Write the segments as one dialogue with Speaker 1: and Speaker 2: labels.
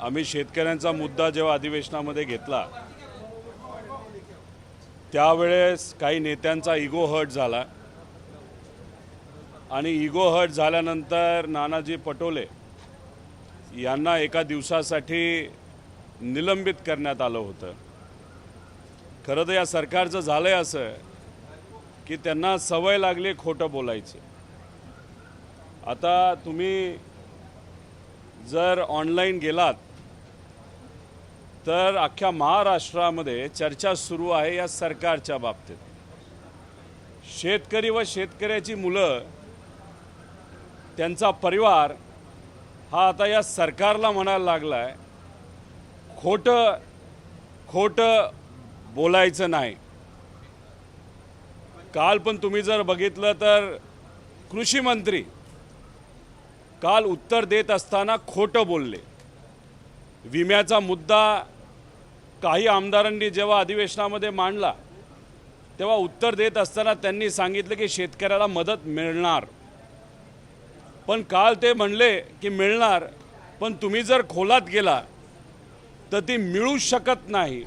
Speaker 1: आम्ही शेतकऱ्यांचा मुद्दा जेव्हा अधिवेशनामध्ये घेतला त्यावेळेस काही नेत्यांचा इगो हर्ट झाला आणि इगो हर्ट झाल्यानंतर नानाजी पटोले यांना एका दिवसासाठी निलंबित करण्यात आलं होतं। खरं तर या सरकारचं झालंय असं की त्यांना सवय लागली खोटं बोलायची। आता तुम्ही जर ऑनलाईन गेलात तर अख्ख्या महाराष्ट्रामध्ये चर्चा सुरू आहे या सरकारच्या बाबतीत। शेतकरी व शेतकऱ्याची मुलं त्यांचा परिवार हा आता या सरकारला म्हणायला लागलाय खोटं बोलायचं नाही। काल पण तुम्ही जर बघितलं तर कृषी मंत्री काल उत्तर देत असताना खोटं बोलले। विम्याचा मुद्दा काही आमदारांनी जेव्हा अधिवेशनामध्ये मांडला तेव्हा उत्तर देत असताना त्यांनी सांगितलं की शेतकऱ्याला मदत मिळणार, पण काल ते म्हणले की मिळणार, पण तुम्ही जर खोलात गेला तर ती मिळू शकत नाही।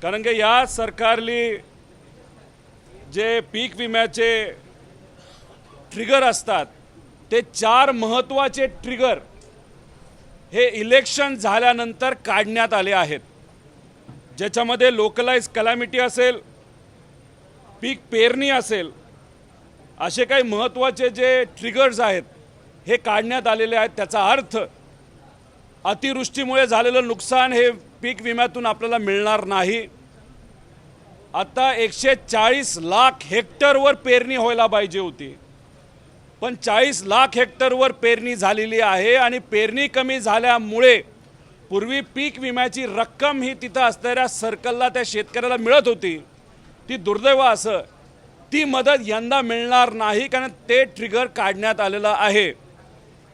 Speaker 1: कारण की या सरकारली जे पीक विम्याचे ट्रिगर असतात ते 4 महत्त्वाचे ट्रिगर हे इलेक्शन झाल्यानंतर काढण्यात आले आहेत, ज्याच्यामध्ये लोकलाइज कॅलॅमिटी असेल, पीक पेरणी असेल, असे काही महत्त्वाचे जे ट्रिगर्स आहेत हे काढण्यात आलेले आहेत। त्याचा अर्थ अतिवृष्टीमुळे झालेलं नुकसान हे पीक विम्यातून आपल्याला मिळणार नाही। आता 140 लाख हेक्टरवर पेरणी व्हायला पाहिजे होती, पण 40 लाख हेक्टरवर पेरणी झालेली आहे आणि पेरणी कमी झाल्यामुळे पूर्वी पीक विम्याची रक्कम ही तिथं असणाऱ्या सर्कलला त्या शेतकऱ्याला मिळत होती, ती दुर्दैव असं ती मदत यंदा मिळणार नाही, कारण ते ट्रिगर काढण्यात आलेलं आहे।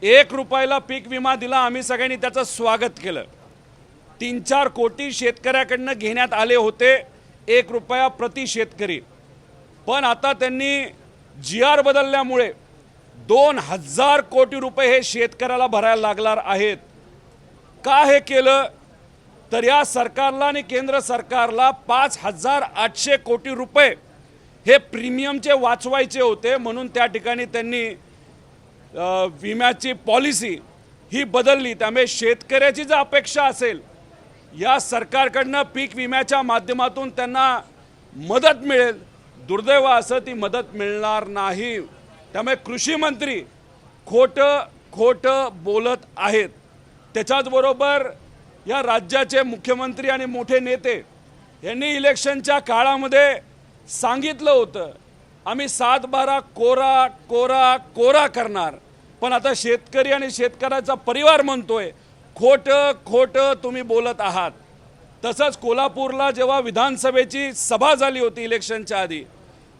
Speaker 1: 1 रुपयाला पीक विमा दिला, आम्ही सगळ्यांनी त्याचं स्वागत केलं। 3-4 कोटी शेतकऱ्याकडनं घेण्यात आले होते 1 रुपया प्रति शेतकरी, पण आता त्यांनी GR बदलल्यामुळे 2000 कोटी रुपये हे शेतकऱ्याला भरायला लागणार आहेत। का हे केलं तर या सरकारला आणि केंद्र सरकारला 5800 कोटी रुपये हे प्रीमियमचे वाचवायचे होते, म्हणून त्या ठिकाणी त्यांनी विम्याची पॉलिसी ही बदलली। त्यामुळे शेतकऱ्याची जर अपेक्षा असेल या सरकारकडनं पीक विम्याच्या माध्यमातून त्यांना मदत मिळेल, दुर्दैव असं ती मदत मिळणार नाही। त्यामुळे कृषी मंत्री खोटं बोलत आहेत। त्याच्याचबरोबर या राज्याचे मुख्यमंत्री आणि मोठे नेते यांनी इलेक्शनच्या काळामध्ये सांगितलं होतं आम्ही 7-12 कोरा करणार, पण आता शेतकरी आणि शेतकऱ्याचा परिवार म्हणतोय खोटं तुम्ही बोलत आहात। तसंच कोल्हापूरला जेव्हा विधानसभेची सभा झाली होती इलेक्शनच्या आधी,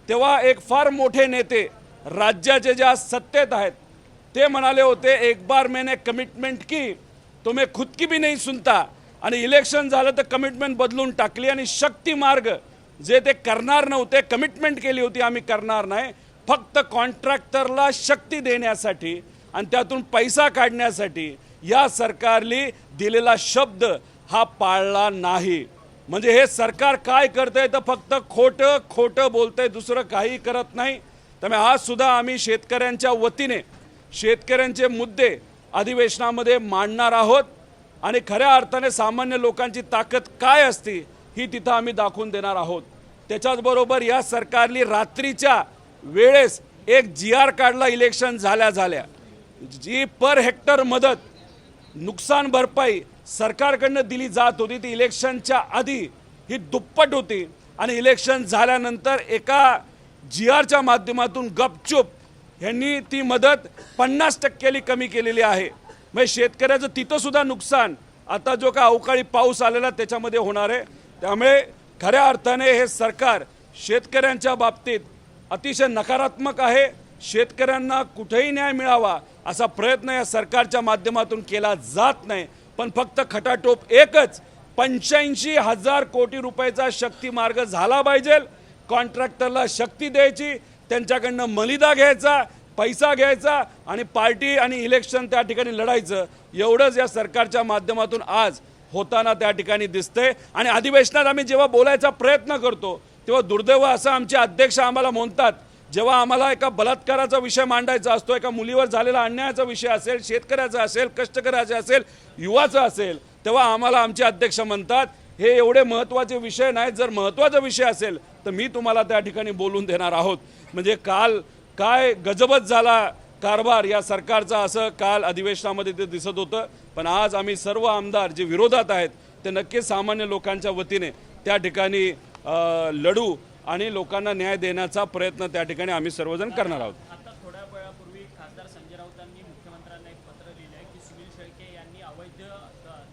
Speaker 1: तेव्हा एक फार मोठे नेते राज्याचे जे आज सत्तेत आहेत ते म्हणाले होते एक बार मैंने कमिटमेंट की तो मैं खुद की भी नहीं सुनता, आणि इलेक्शन झालं तर कमिटमेंट बदलून टाकली आणि शक्ती मार्ग जे ते करणार नव्हते, कमिटमेंट केली होती आम्ही करणार नाही, फक्त कॉन्ट्रॅक्टरला शक्ती देण्यासाठी आणि त्यातून पैसा काढण्यासाठी या सरकारने दिलेला शब्द हा पाळला नाही। म्हणजे हे सरकार काय करतंय तर फक्त खोटं बोलतंय, दुसरं काही करत नाही। त्यामुळे आज सुद्धा आम्ही शेतकऱ्यांच्या वतीने शेतकऱ्यांचे मुद्दे अधिवेशनामध्ये मांडणार आहोत आणि खऱ्या अर्थाने सामान्य लोकांची ताकद काय असते ही तिथं आम्ही दाखवून देणार आहोत। त्याच्याचबरोबर या सरकारने रात्रीच्या वेळेस एक GR काढला इलेक्शन झाल्या, जी पर हेक्टर मदत नुकसान भरपाई सरकारकडनं दिली जात होती ती इलेक्शनच्या आधी ही दुप्पट होती, आणि इलेक्शन झाल्यानंतर एका GRच्या माध्यमातून गपचूप यांनी ती मदत 50% कमी केलेली आहे। म्हणजे शेतकऱ्याचं तिथं सुद्धा नुकसान आता जो का अवकाळी पाऊस आलेला त्याच्यामध्ये होणार आहे। त्यामुळे खऱ्या अर्थाने हे सरकार शेतकऱ्यांच्या बाबतीत अतिशय नकारात्मक आहे। शेतकऱ्यांना कुठेही न्याय मिळावा असा प्रयत्न या सरकारच्या माध्यमातून केला जात नाही, पण फक्त खटाटोप एकच 85,000 कोटी रुपयाचा शक्ती मार्ग झाला पाहिजे। कॉन्ट्रॅक्टरला शक्ती द्यायची, त्यांच्याकडनं मलिदा घ्यायचा, पैसा घ्यायचा आणि पार्टी आणि इलेक्शन त्या ठिकाणी लढायचं, एवढंच या सरकारच्या माध्यमातून आज होताना त्या ठिकाणी दिसतंय। आणि अधिवेशनात आम्ही जेव्हा बोलायचा प्रयत्न करतो तेव्हा दुर्दैव असं आमचे अध्यक्ष आम्हाला म्हणतात, जेव्हा आम्हाला एका बलात्काराचा विषय मांडायचा असतो, एका मुलीवर झालेला अन्यायाचा विषय असेल, शेतकऱ्याचा असेल, कष्टकऱ्याचा असेल, युवाचा असेल, तेव्हा आम्हाला आमचे अध्यक्ष म्हणतात हे एवढे महत्त्वाचे विषय नाहीत, जर महत्त्वाचा विषय असेल तर मी तुम्हाला त्या ठिकाणी बोलून देणार आहोत। म्हणजे काल काय गजबच झाला कारभार या सरकारचा, असं काल अधिवेशनामध्ये ते दिसत होतं। पण आज आम्ही सर्व आमदार जे विरोधात आहेत ते नक्कीच सामान्य लोकांच्या वतीने त्या ठिकाणी लढू आणि लोकांना न्याय देण्याचा प्रयत्न त्या ठिकाणी आम्ही सर्वजण करणार आहोत।
Speaker 2: आता थोड्या वेळापूर्वी खासदार संजय राऊतांनी मुख्यमंत्र्यांना एक पत्र लिहिलं आहे की सुनील शेळके यांनी अवैध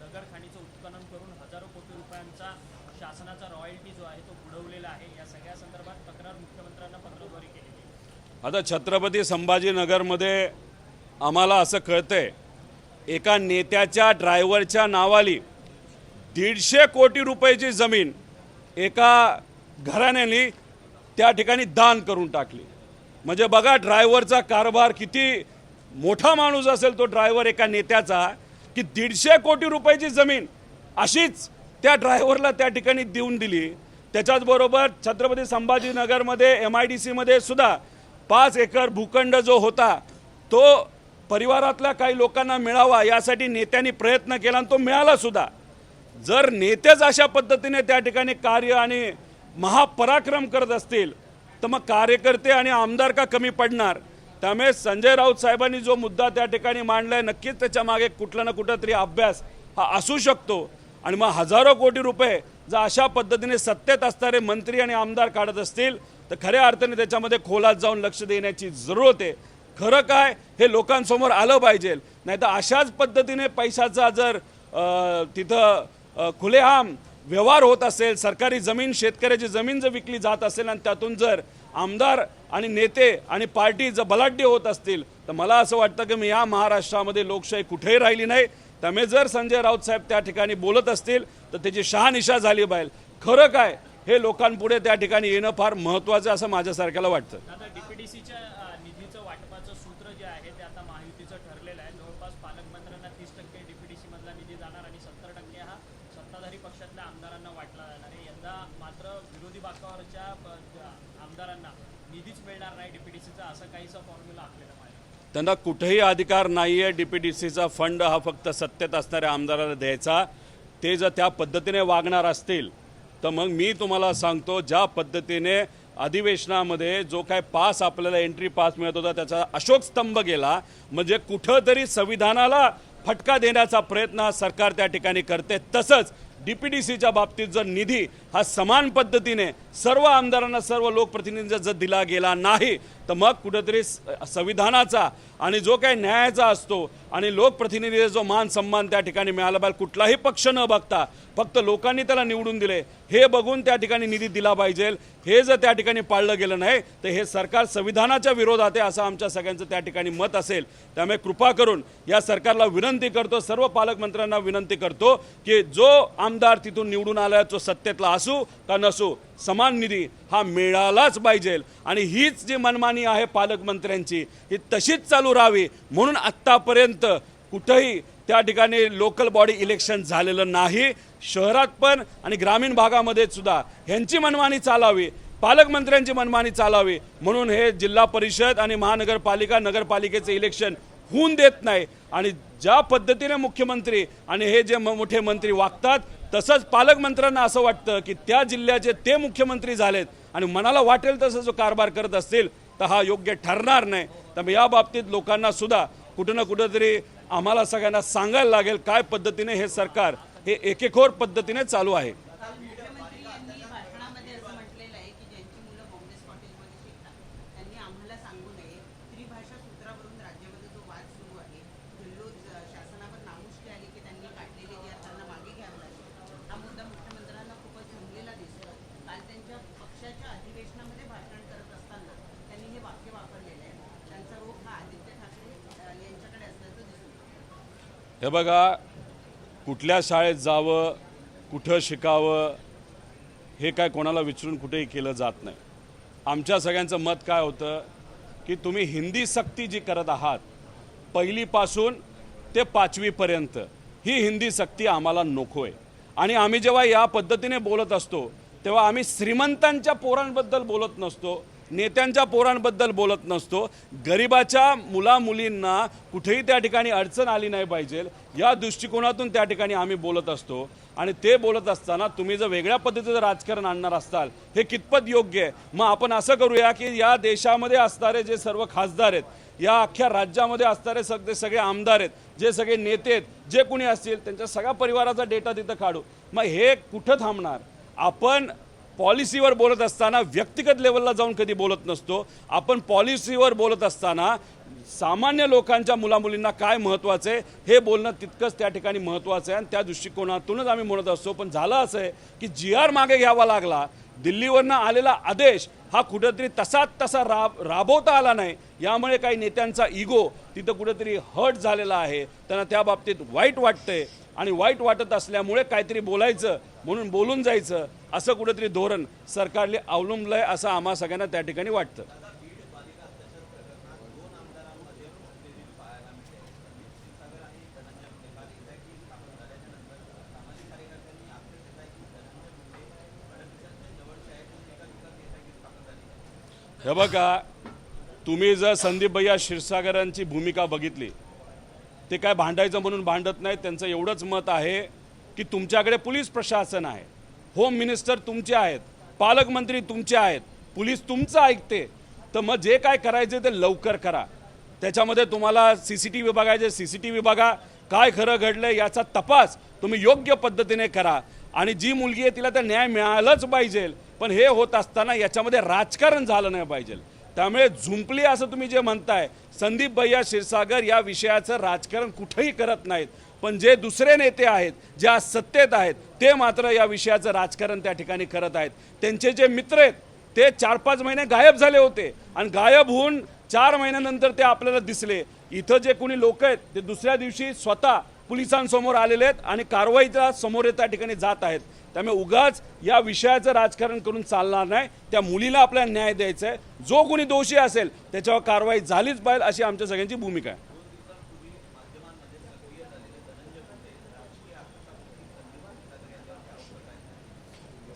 Speaker 2: दगडखाणीचं उत्खनन करून हजारो कोटी रुपयांचा शासनाचा रॉयल्टी जो आहे तो बुडवलेला आहे। या सगळ्या संदर्भात तक्रार मुख्यमंत्र्यांना पत्राद्वारे केलेली आहे।
Speaker 1: आता छत्रपती संभाजीनगरमध्ये आम्हाला असं कळतंय एका नेत्याच्या ड्रायव्हरच्या नावाली 150 कोटी रुपयाची जमीन एका घराण्याने त्या ठिकाणी दान करून टाकली। म्हणजे बघा ड्रायव्हरचा कारभार किती मोठा माणूस असेल तो ड्रायव्हर एका नेत्याचा, की 150 कोटी रुपयाची जमीन अशीच त्या ड्रायव्हरला त्या ठिकाणी देऊन दिली। त्याच्याच बरोबर छत्रपती संभाजीनगरमध्ये MIDC मध्ये सुद्धा 5 एकर भूखंड जो होता तो परिवारातल्या काही लोकांना मिळावा यासाठी नेत्यांनी प्रयत्न केला आणि तो मिळाला सुद्धा। जर नेतेच अशा पद्धतीने त्या ठिकाणी कार्य आणि महापराक्रम करत असतील तर मग कार्यकर्ते आणि आमदार का कमी पडणार? त्यामुळे संजय राऊत साहेबांनी जो मुद्दा त्या ठिकाणी मांडलाय नक्कीच त्याच्या मागे कुठला ना कुठंतरी अभ्यास हा असू शकतो। आणि मग हजारो कोटी रुपये जर अशा पद्धतीने सत्तेत असणारे मंत्री आणि आमदार काढत असतील तर खऱ्या अर्थाने त्याच्यामध्ये खोलात जाऊन लक्ष देण्याची जरूरत आहे। खरं काय हे लोकांसमोर आलं पाहिजे, नाही तर अशाच पद्धतीने पैशाचा जर तिथं खुलेआम व्यवहार होत असेल, सरकारी जमीन शेतकऱ्याची जमीन जर विकली जात असेल आणि त्यातून जर आमदार आणि नेते आणि पार्टी जर बलाढ्य होत असतील तर मला असं वाटतं की मी या महाराष्ट्रामध्ये लोकशाही कुठेही राहिली नाही। त्यामुळे जर संजय राऊत साहेब त्या ठिकाणी बोलत असतील तर त्याची शहानिशा झाली पाहिजे। खरं काय हे लोकांपुढे त्या ठिकाणी येणं फार महत्त्वाचं असं माझ्यासारख्याला वाटतं।
Speaker 2: आता DPDCच्या निधीचं वाटपाचं सूत्र जे आहे ते आता महायुतीचं ठरलेलं आहे। जवळपास पालकमंत्र्यांना 30% DPDC मधला निधी जाणार आणि 70% हा सत्ताधारी पक्षातल्या आमदारांना वाटला जाणार आहे। यंदा मात्र विरोधी बाकावरच्या आमदारांना निधीच मिळणार नाही DPDCचा, असं काहीसा फॉर्म्युला आखलेला आहे।
Speaker 1: त्यांना कुठेही अधिकार नाही आहे DPDCचा फंड हा फक्त सत्तेत असणाऱ्या आमदाराला द्यायचा। ते जर त्या पद्धतीने वागणार असतील तर मग मी तुम्हाला सांगतो ज्या पद्धतीने अधिवेशनामध्ये जो काय पास आपल्याला एंट्री पास मिळत होता त्याचा अशोक स्तंभ गेला, म्हणजे कुठंतरी संविधानाला फटका देण्याचा प्रयत्न सरकार त्या ठिकाणी करते। तसंच DPDCच्या बाबतीत जर निधी हा समान पद्धतीने सर्व आमदारांना सर्व लोकप्रतिनिधींना जर दिला गेला नाही तर मग कुठेतरी संविधानाचा आणि जो काही न्यायाचा असतो आणि लोकप्रतिनिधीचा जो मान सन्मान त्या ठिकाणी मिळाला पाहिजे, कुठलाही पक्ष न बघता फक्त लोकांनी त्याला निवडून दिले हे बघून त्या ठिकाणी निधी दिला पाहिजे। हे जर त्या ठिकाणी पाळलं गेलं नाही तर हे सरकार संविधानाच्या विरोधात आहे असं आमच्या सगळ्यांचं त्या ठिकाणी मत असेल। त्यामुळे कृपा करून या सरकारला विनंती करतो, सर्व पालकमंत्र्यांना विनंती करतो की जो आमदार तिथून निवडून आला तो सत्तेतला असू का नसू समान निधी हा मिळालाच पाहिजे। आणि हीच जी मनमानी आहे पालकमंत्र्यांची ही तशीच चालू राहावी म्हणून आत्तापर्यंत कुठेही त्या ठिकाणी लोकल बॉडी इलेक्शन झालेलं नाही। शहरात पण आणि ग्रामीण भागामध्ये सुद्धा ह्यांची मनमानी चालावी, पालकमंत्र्यांची मनमानी चालावी म्हणून हे जिल्हा परिषद आणि महानगरपालिका नगरपालिकेचे इलेक्शन होऊन देत नाही। आणि ज्या पद्धतीने मुख्यमंत्री आणि हे जे मोठे मंत्री वागतात तसंच पालकमंत्र्यांना असं वाटतं की त्या जिल्ह्याचे ते मुख्यमंत्री झालेत आणि मनाला वाटेल तसं जो कारभार करत असतील तर हा योग्य ठरणार नाही। त्यामुळे या बाबतीत लोकांना सुद्धा कुठं ना कुठंतरी आम्हाला सगळ्यांना सांगायला लागेल काय पद्धतीने हे सरकार हे एकेखोर पद्धतीने चालू आहे।
Speaker 3: मुख्यमंत्री यांनी भाषणामध्ये असं म्हटलेलं आहे की ज्यांची मुलं बॉम्बे कॉलेजमध्ये शिकतात त्यांनी आम्हाला सांगू नये। त्रिभाषा सूत्रावरून राज्यामध्ये जो वाद सुरू आहे, जल्लोष शासनावर नामुष्की आली की त्यांनी काढलेले जे त्यांना मागे घ्यावं लागेल, हा मुद्दा मुख्यमंत्र्यांना खूपच जमलेला दिसतो। काल त्यांच्या पक्षाच्या अधिवेशनामध्ये भाषण करत असताना त्यांनी हे वाक्य वापरलेलं आहे। त्यांचा रोख हा आदित्य ठाकरे यांच्याकडे असल्याचं दिसून येतं।
Speaker 1: हे बघा, कुठल्या शाळेत जावं कुठं शिकावं हे काय कोणाला विचारून कुठेही केलं जात नाही। आमच्या सगळ्यांचं मत काय होतं की तुम्ही हिंदी सक्ती जी करत आहात पहिलीपासून ते 5वी पर्यंत ही हिंदी सक्ती आम्हाला नकोय। आणि आम्ही जेव्हा या पद्धतीने बोलत असतो तेव्हा आम्ही श्रीमंतांच्या पोरांबद्दल बोलत नसतो, नेत्यांच्या पोरांबद्दल बोलत नसतो, गरिबाच्या मुलामुलींना कुठेही त्या ठिकाणी अडचण आली नाही पाहिजे या दृष्टिकोनातून त्या ठिकाणी आम्ही बोलत असतो। आणि ते बोलत असताना तुम्ही जर वेगळ्या पद्धतीचं राजकारण आणणार असाल हे कितपत योग्य आहे? मग आपण असं करूया की या देशामध्ये असणारे जे सर्व खासदार आहेत, या अख्ख्या राज्यामध्ये असणारे सगळे आमदार आहेत, जे सगळे नेते आहेत, जे कोणी असतील त्यांच्या सगळ्या परिवाराचा डेटा तिथं काढू। मग हे कुठं थांबणार? आपण पॉलिसीवर बोलत असताना व्यक्तिगत लेवलला जाऊन कधी बोलत नसतो। आपण पॉलिसीवर बोलत असताना सामान्य लोकांच्या मुलामुलींना काय महत्त्वाचं आहे हे बोलणं तितकंच त्या ठिकाणी महत्त्वाचं आहे आणि त्या दृष्टिकोनातूनच आम्ही म्हणत असतो। पण झालं असं आहे की GR मागे घ्यावा लागला, दिल्लीवरनं आलेला आदेश हा कुठेतरी तसा राबवता आला नाही, यामुळे काही नेत्यांचा इगो तिथं कुठेतरी हर्ट झालेला आहे, त्यांना त्या बाबतीत वाईट वाटतंय आणि वाईट वाटत असल्यामुळे काहीतरी बोलायचं म्हणून बोलून जायचं असं कुठेतरी धोरण सरकारने अवलंबलंय असं आम्हा सगळ्यांना त्या ठिकाणी वाटतं। हे बघा, तुम्ही जर संदीप भैया क्षीरसागरांची भूमिका बघितली, ते काय भांडायचं म्हणून भांडत नाहीत। त्यांचं एवढंच मत आहे की तुमच्याकडे पोलीस प्रशासन आहे, होम मिनिस्टर तुमचे आहेत, पालकमंत्री तुमचे आहेत, पोलीस तुमचं ऐकते, तर मग जे काय करायचे ते लवकर करा। त्याच्यामध्ये तुम्हाला CCTV बघायचे, CCTV बघा, काय खरं घडलं याचा तपास तुम्ही योग्य पद्धतीने करा। आणि जी मुलगी आहे तिला तर न्याय मिळालाच पाहिजे, पण हे होत असताना याच्यामध्ये राजकारण झालं नाही पाहिजे। त्यामुळे झुंपली असं तुम्ही जे म्हणताय, संदीप भैया क्षीरसागर या विषयाचं राजकारण कुठेही करत नाहीत, पण जे दुसरे नेते आहेत, जे आज सत्तेत आहेत, ते मात्र या विषयाचं राजकारण त्या ठिकाणी करत आहेत। त्यांचे जे मित्र आहेत ते 4-5 महिने गायब झाले होते आणि गायब होऊन 4 महिन्यानंतर ते आपल्याला दिसले। इथं जे कोणी लोक आहेत ते दुसऱ्या दिवशी स्वतः पोलिसांसमोर आलेले आहेत आणि कारवाईच्या समोर त्या ठिकाणी जात आहेत। त्यामुळे उगाच या विषयाचं राजकारण करून चालणार नाही। त्या मुलीला आपल्याला न्याय द्यायचा आहे, जो कोणी दोषी असेल त्याच्यावर कारवाई झालीच पाहिजे अशी आमच्या सगळ्यांची भूमिका आहे।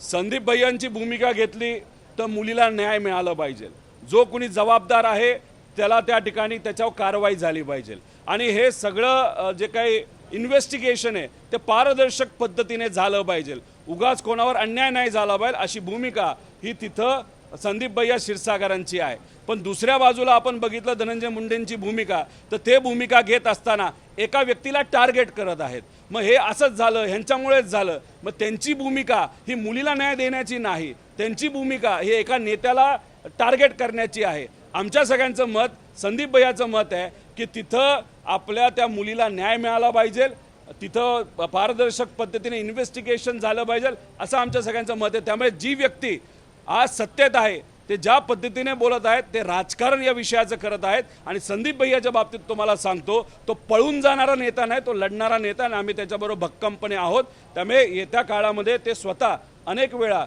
Speaker 1: संदीप भैयांची भूमिका घेतली तर मुलीला न्याय मिळाला पाहिजे, जो कोणी जबाबदार आहे त्याला त्या ठिकाणी त्याच्यावर कारवाई झाली पाहिजे आणि हे सगळं जे काही इन्व्हेस्टिगेशन आहे ते पारदर्शक पद्धतीने झालं पाहिजे, उगाच कोणावर अन्याय नाही झाला पाहिजे अशी भूमिका ही तिथं संदीप भैया क्षीरसागरांची आहे। पण दुसऱ्या बाजूला आपण बघितलं धनंजय मुंडेंची भूमिका, तर ते भूमिका घेत असताना एका व्यक्तीला टार्गेट करत आहेत। मग हे असंच झालं, ह्यांच्यामुळेच झालं। मग त्यांची भूमिका ही मुलीला न्याय देण्याची नाही, त्यांची भूमिका ही एका नेत्याला टार्गेट करण्याची आहे। आमच्या सगळ्यांचं मत, संदीप भैयाचं मत आहे की तिथं आपल्या त्या मुलीला न्याय मिळाला पाहिजे, तिथं पारदर्शक पद्धतीने इन्व्हेस्टिगेशन झालं पाहिजे असं आमच्या सगळ्यांचं मत आहे। त्यामुळे जी व्यक्ती आज सत्तेत आहे ते ज्या पद्धतीने बोलत आहेत ते राजकारण या विषयाचं करत आहेत। आणि संदीप भैयाच्या बाबतीत तुम्हाला सांगतो, तो पळून जाणारा नेता नाही, तो लढणारा नेता आणि आम्ही त्याच्याबरोबर भक्कमपणे आहोत। त्यामुळे येत्या काळामध्ये ते स्वतः अनेक वेळा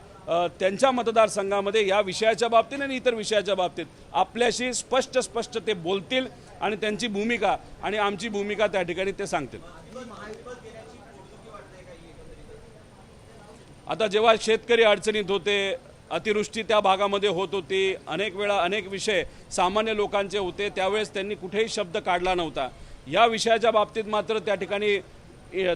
Speaker 1: त्यांच्या मतदारसंघामध्ये या विषयाच्या बाबतीत आणि इतर विषयाच्या बाबतीत आपल्याशी स्पष्ट ते बोलतील आणि त्यांची भूमिका आणि आमची भूमिका त्या ठिकाणी ते सांगतील। आता जेव्हा शेतकरी अडचणीत होते, अतिवृष्टी त्या भागामध्ये होत होती, अनेक वेळा अनेक विषय सामान्य लोकांचे होते, त्यावेळेस त्यांनी कुठेही शब्द काढला नव्हता। या विषयाच्या बाबतीत मात्र त्या ठिकाणी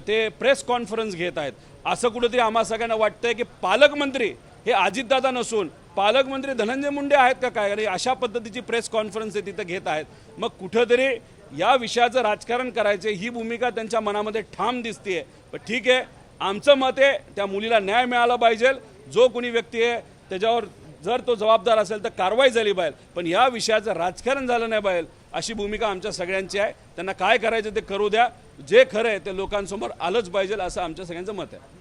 Speaker 1: ते प्रेस कॉन्फरन्स घेत आहेत। असं कुठेतरी आम्हा सगळ्यांना वाटतंय की पालकमंत्री हे अजितदादा नसून पालकमंत्री धनंजय मुंडे आहेत का काय, आणि अशा पद्धतीची प्रेस कॉन्फरन्स ते तिथं घेत आहेत। मग कुठेतरी या विषयाचं राजकारण करायचे ही भूमिका त्यांच्या मनामध्ये ठाम दिसते। पण ठीक आहे, आमचं मत आहे त्या मुलीला न्याय मिळाला पाहिजे, जो कोणी व्यक्ती आहे त्याच्यावर जर तो जबाबदार असेल तर कारवाई झाली पाहिजे, पण या विषयाचं राजकारण झालं नाही पाहिजे अशी भूमिका आमच्या सगळ्यांची आहे। त्यांना काय करायचं ते करू द्या, जे खरं आहे ते लोकांसमोर आलंच पाहिजे असं आमच्या सगळ्यांचं मत आहे।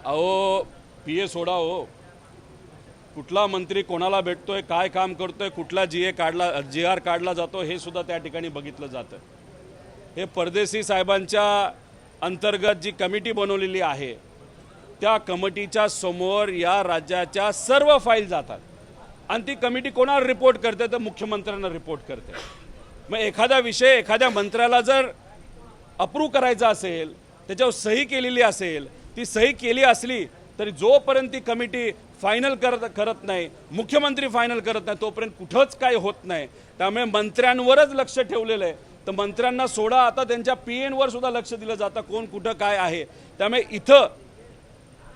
Speaker 1: अहो PA सोडा हो, कुठला मंत्री कोणाला भेटतोय, काय काम करतोय, कुठला GR काढला जातो हे सुद्धा त्या ठिकाणी बघितलं जातं। हे परदेशी साहेबांच्या अंतर्गत जी कमिटी बनवलेली आहे त्या कमिटीच्या समोर या राज्याच्या सर्व फाईल जातात आणि ती कमिटी कोणाला रिपोर्ट करते तर मुख्यमंत्र्यांना रिपोर्ट करते। मग एखादा विषय एखाद्या मंत्र्याला जर अप्रूव्ह करायचा असेल, त्याच्यावर सही केलेली असेल, ती सही केली असली तरी जोपर्यंत ती कमिटी फायनल करत नाही, मुख्यमंत्री फायनल करत नाही, तोपर्यंत कुठंच काही होत नाही। त्यामुळे मंत्र्यांवरच लक्ष ठेवलेलं आहे, तर मंत्र्यांना सोडा, आता त्यांच्या PN वर सुद्धा लक्ष दिलं जातं कोण कुठं काय आहे। त्यामुळे इथं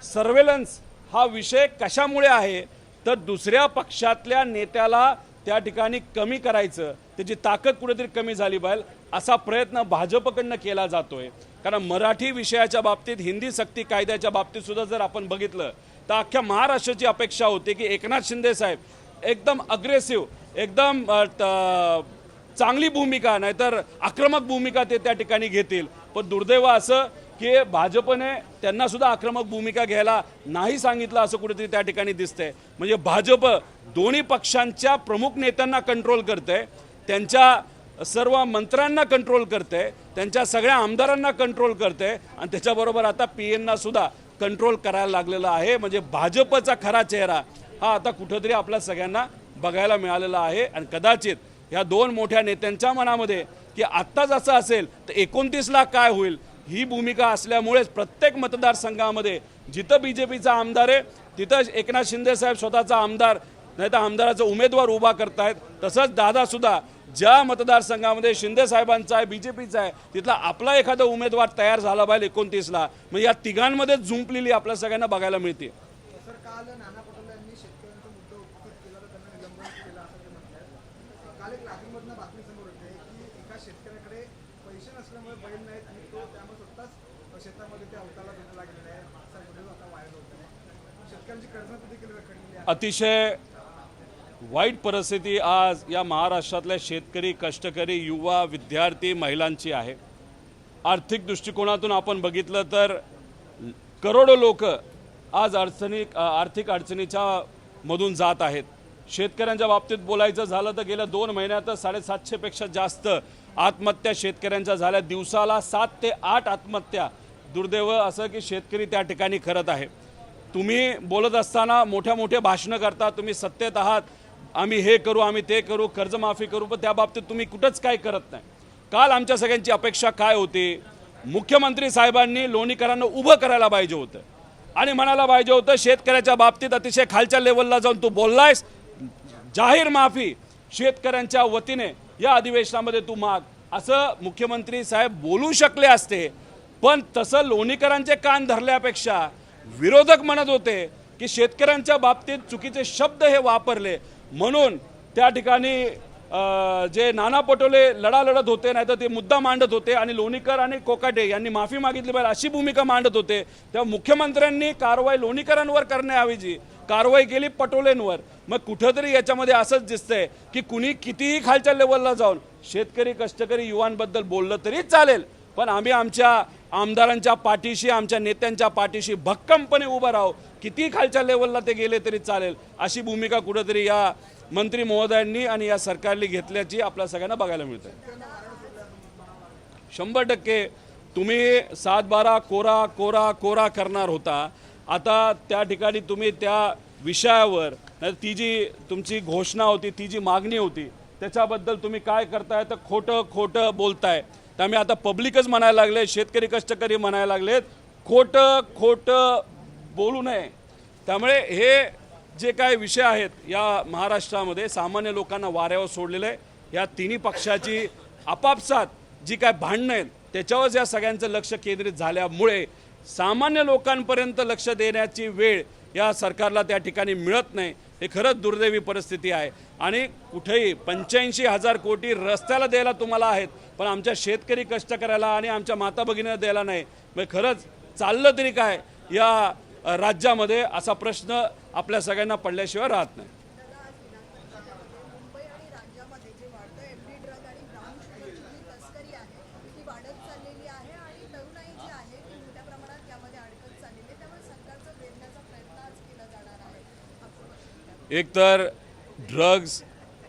Speaker 1: सर्वेलन्स हा विषय कशामुळे आहे तर दुसऱ्या पक्षातल्या नेत्याला त्या ठिकाणी कमी करायचं, त्याची ताकद कुठेतरी कमी झाली पाहिजे असा प्रयत्न भाजपकडनं केला जातोय। कारण मराठी विषयाच्या बाबतीत, हिंदी सक्ती कायद्याच्या बाबतीत सुद्धा जर आपण बघितलं तर अख्ख्या महाराष्ट्राची अपेक्षा होती की एकनाथ शिंदे साहेब एकदम अग्रेसिव्ह, एकदम चांगली भूमिका नाहीतर आक्रमक भूमिका ते त्या ठिकाणी घेतील, पण दुर्दैव असं की भाजपने त्यांना सुद्धा आक्रमक भूमिका घ्यायला नाही सांगितलं असं कुठेतरी त्या ठिकाणी दिसतंय। म्हणजे भाजप दोन्ही पक्षांच्या प्रमुख नेत्यांना कंट्रोल करते, त्यांच्या सर्व मंत्र्यांना कंट्रोल करते, त्यांच्या सगळ्या आमदारांना कंट्रोल करते आणि त्याच्याबरोबर आता PNना सुद्धा कंट्रोल करायला लागलेला आहे। म्हणजे भाजपचा खरा चेहरा हा आता कुठेतरी आपल्या सगळ्यांना बघायला मिळालेला आहे आणि कदाचित ह्या दोन मोठ्या नेत्यांच्या मनामध्ये की आत्ताच असं असेल तर 29ला काय होईल ही भूमिका असल्यामुळेच प्रत्येक मतदारसंघामध्ये जिथं BJPचा आमदार आहे तिथं एकनाथ शिंदे साहेब स्वतःचा आमदार नाही तर आमदाराचा उमेदवार उभा करतायत। तसंच दादा सुद्धा ज्या मतदारसंघामध्ये शिंदे साहेबांचा आहे, BJPचा आहे, तिथला आपला एखादा उमेदवार तयार झाला पाहिजे 29ला, म्हणजे या तिघांमध्ये झुंपलेली आपल्या सगळ्यांना बघायला मिळते।
Speaker 4: सर, काल नाना पटोले यांनी शेतकऱ्यांचा मुद्दा उपस्थित केला तर त्यांना निलंबन केलं असं ते म्हटलं। काल एक लातूरमधनं बातमी समोर येते की एका शेतकऱ्याकडे पैसे नसल्यामुळे बैल नाहीत आणि तो त्यामुळे स्वतःच शेतामध्ये ते अवताला भेटायला गेलेला आहे, असा व्हिडिओ आता व्हायरल होत आहे। शेतकऱ्यांची कर्जमाफी देखील रखडलेली आहे।
Speaker 1: अतिशय वाईट परिस्थिती आज या महाराष्ट्रातल्या शेतकरी, कष्टकरी, युवा, विद्यार्थी, महिलांची आहे। आर्थिक दृष्टिकोनातून आपण बघितलं तर करोडो लोक आज आर्थिक अडचणीच्या मधून जात आहेत। शेतकऱ्यांच्या बाबतीत बोलायचं झालं तर गेल्या 2 महिन्यात 750 पेक्षा जास्त आत्महत्या शेतकऱ्यांच्या झाल्या, दिवसाला 7 ते 8 आत्महत्या। दुर्दैव असं की शेतकरी त्या ठिकाणी करत आहे। तुम्ही बोलत असताना मोठ्या मोठ्या भाषणं करता, तुम्ही सत्तेत आहात, आम्ही हे करू, आम्ही ते करू, कर्जमाफी करू, पण त्या बाबतीत तुम्ही कुठंच काय करत नाही। काल आमच्या सगळ्यांची अपेक्षा काय होती, मुख्यमंत्री साहेबांनी लोणीकरांना उभं करायला पाहिजे होतं आणि म्हणायला पाहिजे होतं शेतकऱ्याच्या बाबतीत अतिशय खालच्या लेवलला जाऊन तू बोललायस, जाहीर माफी शेतकऱ्यांच्या वतीने या अधिवेशनामध्ये तू माग, असं मुख्यमंत्री साहेब बोलू शकले असते। पण तसं लोणीकरांचे कान धरल्यापेक्षा विरोधक म्हणत होते की शेतकऱ्यांच्या बाबतीत चुकीचे शब्द हे वापरले म्हणून त्या ठिकाणी जे नाना पटोले लढत होते, नाही तर ते मुद्दा मांडत होते आणि लोणीकर आणि कोकाटे यांनी माफी मागितली पाहिजे अशी भूमिका मांडत होते। तेव्हा मुख्यमंत्र्यांनी कारवाई लोणीकरांवर करण्याऐवजी कारवाई केली पटोलेंवर। मग कुठंतरी याच्यामध्ये असंच दिसतंय की कुणी कितीही खालच्या लेवलला जाऊन शेतकरी, कष्टकरी, युवांबद्दल बोललं तरी चालेल, पण आम्ही आमच्या आमदारांच्या पाठीशी, आमच्या नेत्यांच्या पाठीशी भक्कमपणे उभं राहू, किती खालच्या लेवलला ते गेले तरी चालेल अशी भूमिका कुठेतरी या मंत्री महोदयांनी आणि या सरकारने घेतल्याची आपल्या सगळ्यांना बघायला मिळते। 100% तुम्ही 7/12 कोरा कोरा कोरा करणार होता, आता त्या ठिकाणी तुम्ही त्या विषयावर ती जी तुमची घोषणा होती, ती जी मागणी होती, त्याच्याबद्दल तुम्ही काय करताय तर खोटं खोटं बोलताय। त्यामुळे आता पब्लिकच म्हणायला लागले, शेतकरी कष्टकरी म्हणायला लागलेत खोटं खोटं बोलू नये। त्यामुळे हे जे काय विषय आहेत या महाराष्ट्रामध्ये सामान्य लोकांना वाऱ्यावर सोडलेलं आहे। या तिन्ही पक्षाची आपापसात जी काय भांडणं आहेत त्याच्यावर या सगळ्यांचं लक्ष केंद्रित झाल्यामुळे सामान्य लोकांपर्यंत लक्ष देण्याची वेळ या सरकारला त्या ठिकाणी मिळत नाही। हे खरंच दुर्दैवी परिस्थिती आहे आणि कुठेही 85,000 कोटी रस्त्याला द्यायला तुम्हाला आहेत, पण आमच्या शेतकरी कष्टकऱ्याला आणि आमच्या माता भगिनीला द्यायला नाही। मग खरंच चाललं तरी काय या राज्यामध्ये असा प्रश्न आपल्या सगळ्यांना पडल्याशिवाय राहत नाही।
Speaker 5: मुंबई आणि राज्यामध्ये जे वाढतं एफडी ड्रग आणि ब्राऊन शुगरची जी तस्करी आहे ती वाढत चाललेली आहे आणि तरुणाई जी आहे ती मोठ्या प्रमाणात यामध्ये अडकत चाललेली आहे, त्यामुळे सरकारचा वेधण्याचा प्रयत्न आज केला जाणार आहे।
Speaker 1: एक तर ड्रग्ज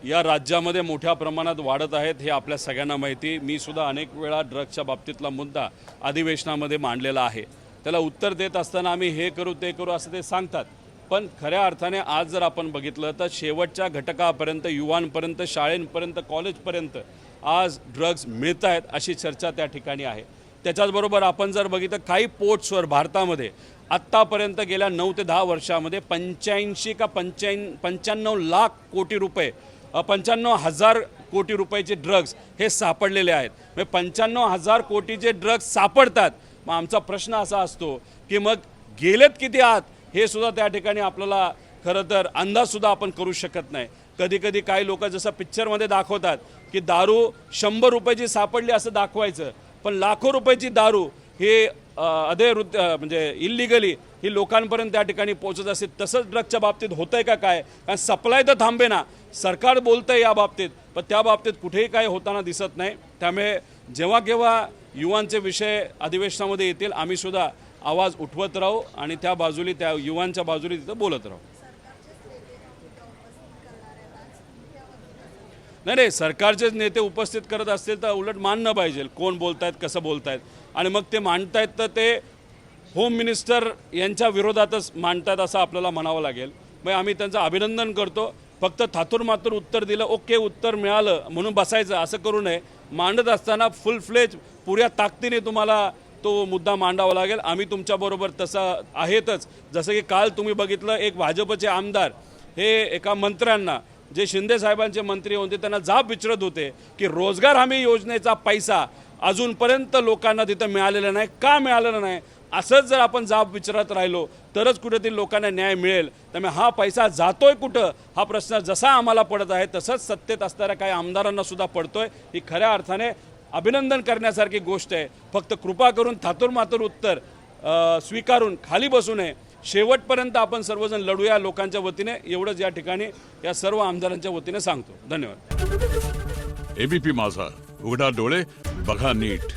Speaker 1: या राज्यामध्ये मोठ्या प्रमाणात वाढत आहेत हे आपल्या सगळ्यांना माहिती. मी सुद्धा अनेक वेळा ड्रग्सच्या बाबतीतला मुद्दा अधिवेशनामध्ये मांडलेला आहे. त्याला उत्तर देत असताना आम्ही हे करू ते करू असं ते सांगतात, पण खऱ्या अर्थाने आज जर आपण बघितलं तर शेवटच्या घटकापर्यंत, युवांपर्यंत, शाळेंपर्यंत, कॉलेजपर्यंत आज ड्रग्ज मिळत आहेत अशी चर्चा त्या ठिकाणी आहे. त्याच्याचबरोबर आपण जर बघितलं काही पोर्ट्सवर भारतामध्ये आत्तापर्यंत गेल्या 9 ते 10 वर्षामध्ये 85 का 95 लाख कोटी रुपये 95,000 कोटी रुपयाचे ड्रग्ज हे सापडलेले आहेत. म्हणजे 95,000 कोटीचे ड्रग्ज सापडतात. मग आमचा प्रश्न असा असतो की मग गेलेत किती आत हे सुद्धा त्या ठिकाणी आपल्याला खरं तर अंदाजसुद्धा आपण करू शकत नाही. कधी कधी काही लोक जसं पिक्चरमध्ये दाखवतात की दारू 100 रुपयाची सापडली असं दाखवायचं, पण लाखो रुपयाची दारू हे म्हणजे इल्लिगली ही लोकांपर्यंत त्या ठिकाणी पोहोचत असते. तसंच ड्रगच्या बाबतीत होतं आहे का काय? कारण सप्लाय तर थांबे ना. सरकार बोलतं आहे या बाबतीत, पण त्या बाबतीत कुठेही काय होताना दिसत नाही. त्यामुळे जेव्हा केव्हा युवांचे विषय अधिवेशनामध्ये येतील आम्ही सुद्धा आवाज उठवत राहू आणि त्या बाजूली, त्या युवांच्या बाजूली तिथं बोलत राहू. नाही, सरकारचेच नेते उपस्थित करत असतील तर उलट मानणं पाहिजे कोण बोलतायत, कसं बोलतायत. आणि मग ते मांडतायत तर ते होम मिनिस्टर यांच्या विरोधातच मांडतात असं आपल्याला म्हणावं लागेल. मग आम्ही त्यांचं अभिनंदन करतो. फक्त थातूरमातूर उत्तर दिलं, ओके उत्तर मिळालं म्हणून बसायचं असं करू नये. मांडत असताना फुल फ्लेज पुऱ्या ताकदीने तुम्हाला तो मुद्दा मांडावा लागेल. आम्ही तुमच्याबरोबर तसं आहेतच. जसं की काल तुम्ही बघितलं एक भाजपचे आमदार हे एका मंत्र्यांना, जे शिंदे साहेबांचे मंत्री होते, त्यांना जाब विचारत होते की रोजगार हमी योजनेचा पैसा अजूनपर्यंत लोकांना तिथं मिळालेला नाही, का मिळालेला नाही? असंच जर आपण जाब विचारत राहिलो तरच कुठेतरी लोकांना न्याय मिळेल. त्यामुळे हा पैसा जातोय कुठं हा प्रश्न जसा आम्हाला पडत आहे तसंच सत्तेत असणाऱ्या काही आमदारांना सुद्धा पडतोय. ही खऱ्या अर्थाने अभिनंदन करण्यासारखी गोष्ट आहे. फक्त कृपा करून थातूरमातूर उत्तर स्वीकारून खाली बसू नये. शेवटपर्यंत आपण सर्वजण लढूया लोकांच्या वतीने, एवढंच या ठिकाणी या सर्व आमदारांच्या वतीने सांगतो. धन्यवाद.
Speaker 6: एबीपी माझा, उघडा डोळे बघा नीट.